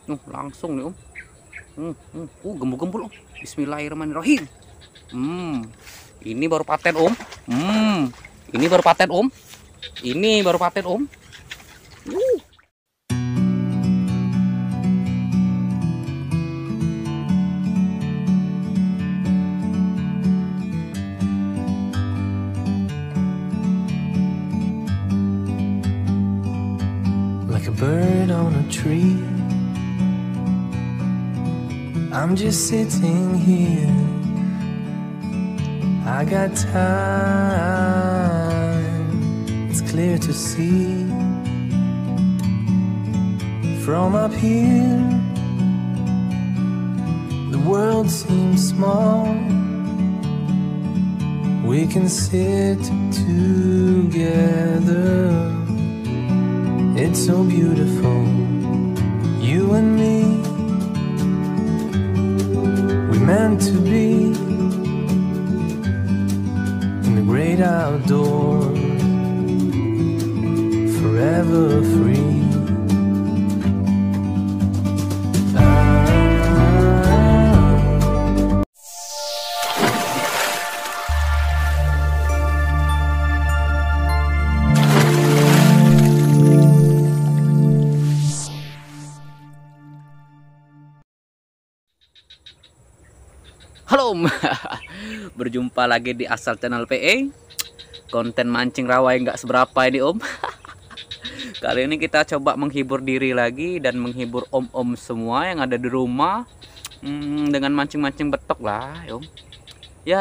Langsung nih om. Gembul-gembul om. Bismillahirrahmanirrahim. Ini baru paten om. Ini baru paten om. Ini baru paten om. Like a bird on a tree, I'm just sitting here. I got time, it's clear to see. From up here, the world seems small. We can sit together. It's so beautiful, you and me. We meant to be in the great outdoors, forever free. Halo om. Berjumpa lagi di Asal Channel PE. Konten mancing rawa yang nggak seberapa ini om. Kali ini kita coba menghibur diri lagi dan menghibur om-om semua yang ada di rumah, dengan mancing-mancing betok lah om. Ya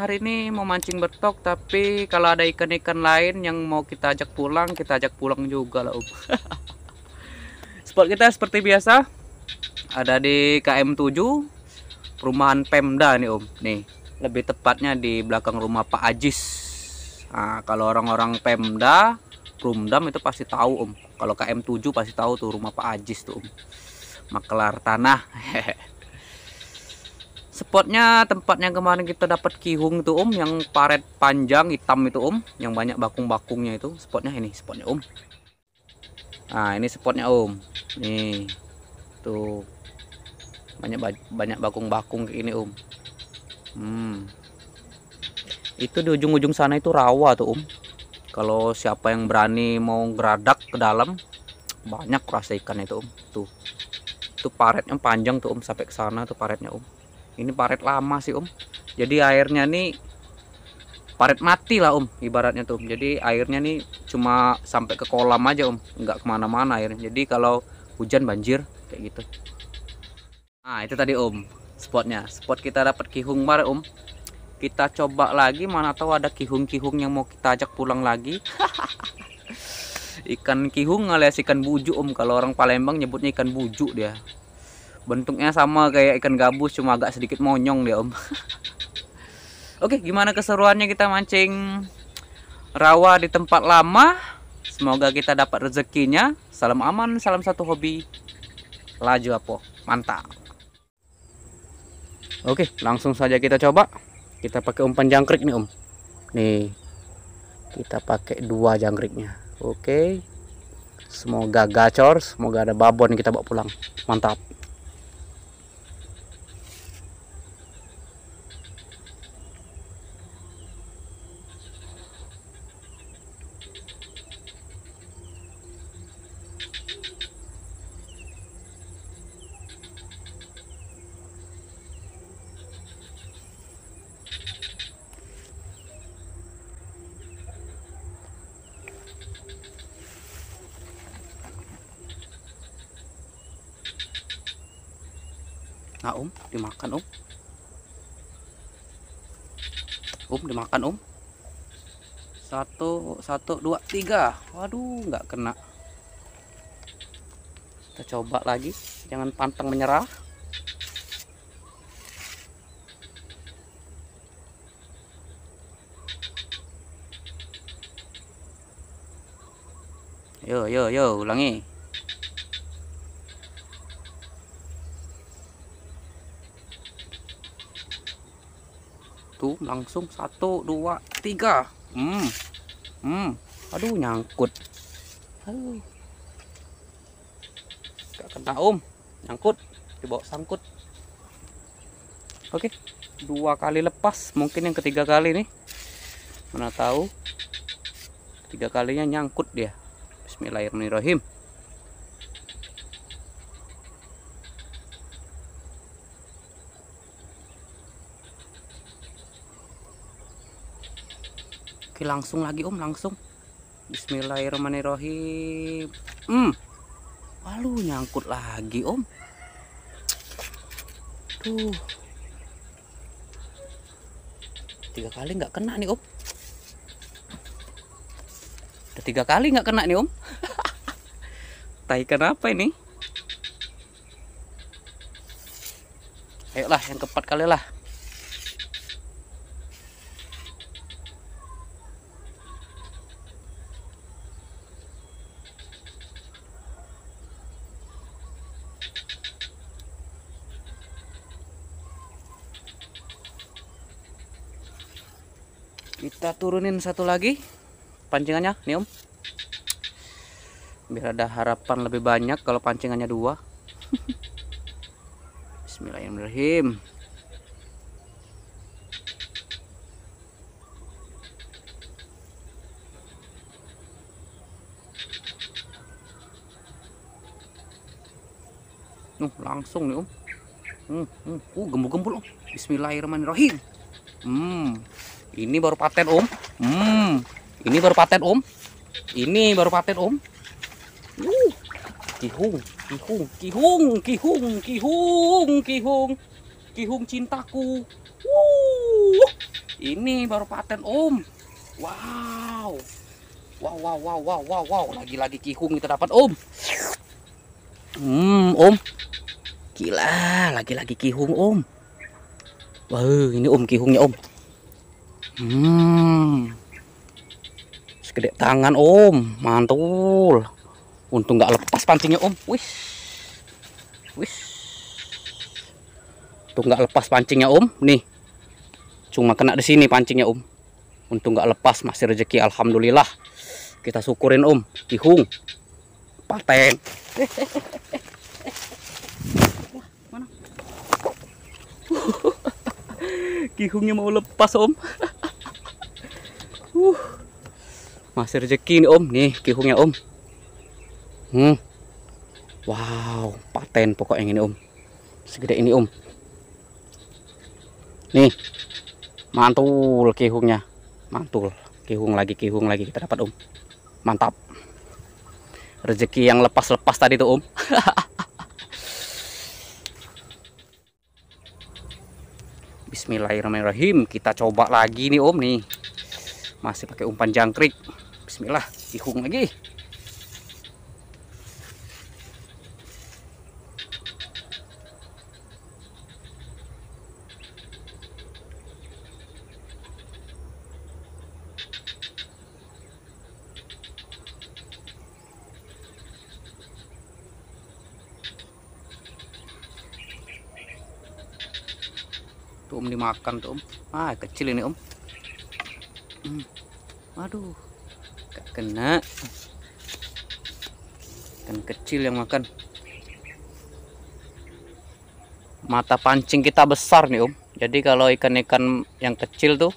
hari ini mau mancing betok, tapi kalau ada ikan-ikan lain yang mau kita ajak pulang juga lah om. Spot kita seperti biasa ada di KM 7, perumahan Pemda nih om. Nih lebih tepatnya di belakang rumah Pak Ajis. Nah, kalau orang-orang Pemda Prumdam itu pasti tahu om. Kalau KM 7 pasti tahu tuh rumah Pak Ajis tuh om, makelar tanah. Spotnya tempatnya kemarin kita dapat kihung tuh om, yang paret panjang hitam itu om, yang banyak bakung-bakungnya itu. Spotnya ini, spotnya om. Nah ini spotnya om. Nih tuh banyak bakung-bakung kayak gini om. Itu di ujung-ujung sana itu rawa tuh om. Kalau siapa yang berani mau geradak ke dalam, banyak rasa ikan itu om. Tuh itu paretnya panjang tuh om, sampai ke sana tuh paretnya om. Ini paret lama sih om, jadi airnya nih paret mati lah om ibaratnya tuh. Jadi airnya nih cuma sampai ke kolam aja om, nggak kemana-mana airnya. Jadi kalau hujan banjir kayak gitu. Nah itu tadi om spotnya. Spot kita dapat kihung kemarin om. Kita coba lagi, mana tahu ada kihung-kihung yang mau kita ajak pulang lagi. Ikan kihung alias ikan bujuk om. Kalau orang Palembang nyebutnya ikan bujuk dia. Bentuknya sama kayak ikan gabus, cuma agak sedikit monyong dia om. Oke, gimana keseruannya kita mancing rawa di tempat lama? Semoga kita dapat rezekinya. Salam aman, salam satu hobi. Laju apa? Mantap. Oke, langsung saja kita coba. Kita pakai umpan jangkrik nih om. Nih, kita pakai 2 jangkriknya. Oke, semoga gacor, semoga ada babon yang kita bawa pulang. Mantap. Nah om, dimakan om. Om dimakan om. 1, 2, 3. Waduh, nggak kena. Kita coba lagi, jangan pantang menyerah. Yo, ulangi. Tuh langsung 1, 2, 3. Aduh nyangkut. Aduh, gak kena om. Nyangkut, dibawa sangkut. Oke, 2 kali lepas, mungkin yang ketiga kali nih, mana tahu. 3 kalinya nyangkut dia. Bismillahirrahmanirrahim. Oke, langsung lagi Om, langsung. Bismillahirrahmanirrahim. Lalu nyangkut lagi Om. Tuh. 3 kali nggak kena nih Om. Udah 3 kali nggak kena nih Om. Taikan apa ini? Ayolah yang keempat kali lah. Kita turunin satu lagi pancingannya nih Om, biar ada harapan lebih banyak kalau pancingannya 2. Bismillahirrahmanirrahim. Langsung nih Om. Gembul-gembul Om. Bismillahirrahmanirrahim. Ini baru paten Om. Ini baru paten Om. Ini baru paten Om. Kihung cintaku. Ini baru paten Om. Wow. Lagi-lagi kihung kita dapat Om. Om. Gila, lagi-lagi kihung Om. Wah, ini Om kihungnya Om. Segede tangan Om, mantul. Untung nggak lepas pancingnya Om. Wis. Untung nggak lepas pancingnya Om. Nih, cuma kena di sini pancingnya Om. Untung nggak lepas, masih rezeki. Alhamdulillah. Kita syukurin Om. Kihung, paten. Mana? Kihungnya mau lepas Om. Masih rezeki nih Om. Nih kihungnya Om. Wow, paten pokoknya ini Om. Segede ini Om. Nih, mantul kihungnya. Mantul. Kihung lagi kita dapat Om. Mantap. Rezeki yang lepas-lepas tadi tuh Om. Bismillahirrahmanirrahim. Kita coba lagi nih Om nih. Masih pakai umpan jangkrik. Bismillah, kihung lagi. Tuh Om dimakan tuh Om. Kecil ini Om. Aduh, gak kena. Ikan kecil yang makan. Mata pancing kita besar nih Om. Jadi kalau ikan-ikan yang kecil tuh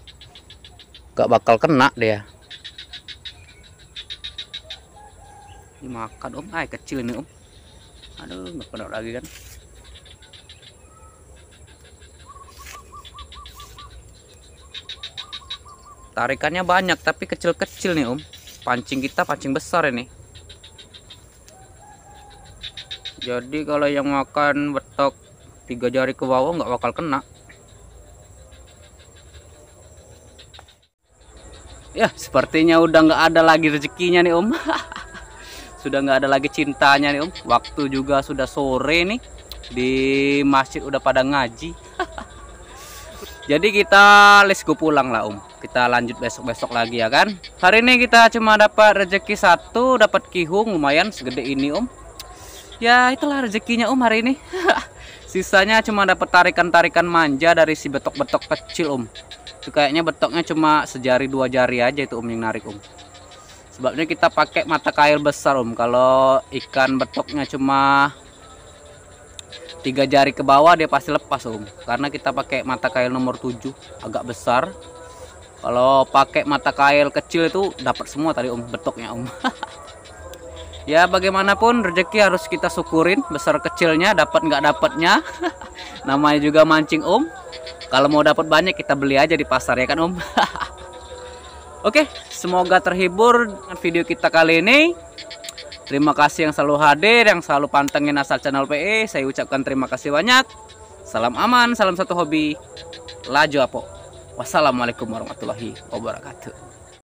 gak bakal kena dia. Dimakan Om. Kecil ini Om. Aduh, gak kena lagi kan. Tarikannya banyak tapi kecil-kecil nih Om. Pancing kita pancing besar ini. Jadi kalau yang makan betok 3 jari ke bawah nggak bakal kena. Ya sepertinya udah nggak ada lagi rezekinya nih Om. Sudah nggak ada lagi cintanya nih Om. Waktu juga sudah sore nih. Di masjid udah pada ngaji. Jadi kita let's go pulang lah Om. Kita lanjut besok-besok lagi ya kan. Hari ini kita cuma dapat rezeki 1, dapat kihung lumayan segede ini Om. Ya itulah rezekinya Om hari ini. Sisanya cuma dapat tarikan-tarikan manja dari si betok-betok kecil Om. Itu kayaknya betoknya cuma sejari 2 jari aja itu Om yang narik Om. Sebabnya kita pakai mata kail besar Om. Kalau ikan betoknya cuma 3 jari ke bawah dia pasti lepas om, karena kita pakai mata kail nomor 7 agak besar. Kalau pakai mata kail kecil itu dapat semua tadi om, betoknya om. Ya bagaimanapun rezeki harus kita syukurin, besar kecilnya, dapat nggak dapatnya. Namanya juga mancing om. Kalau mau dapat banyak kita beli aja di pasar ya kan om. Oke, semoga terhibur dengan video kita kali ini. Terima kasih yang selalu hadir, yang selalu pantengin Asal Channel PE. Saya ucapkan terima kasih banyak. Salam aman, salam satu hobi. Laju Apo. Wassalamualaikum warahmatullahi wabarakatuh.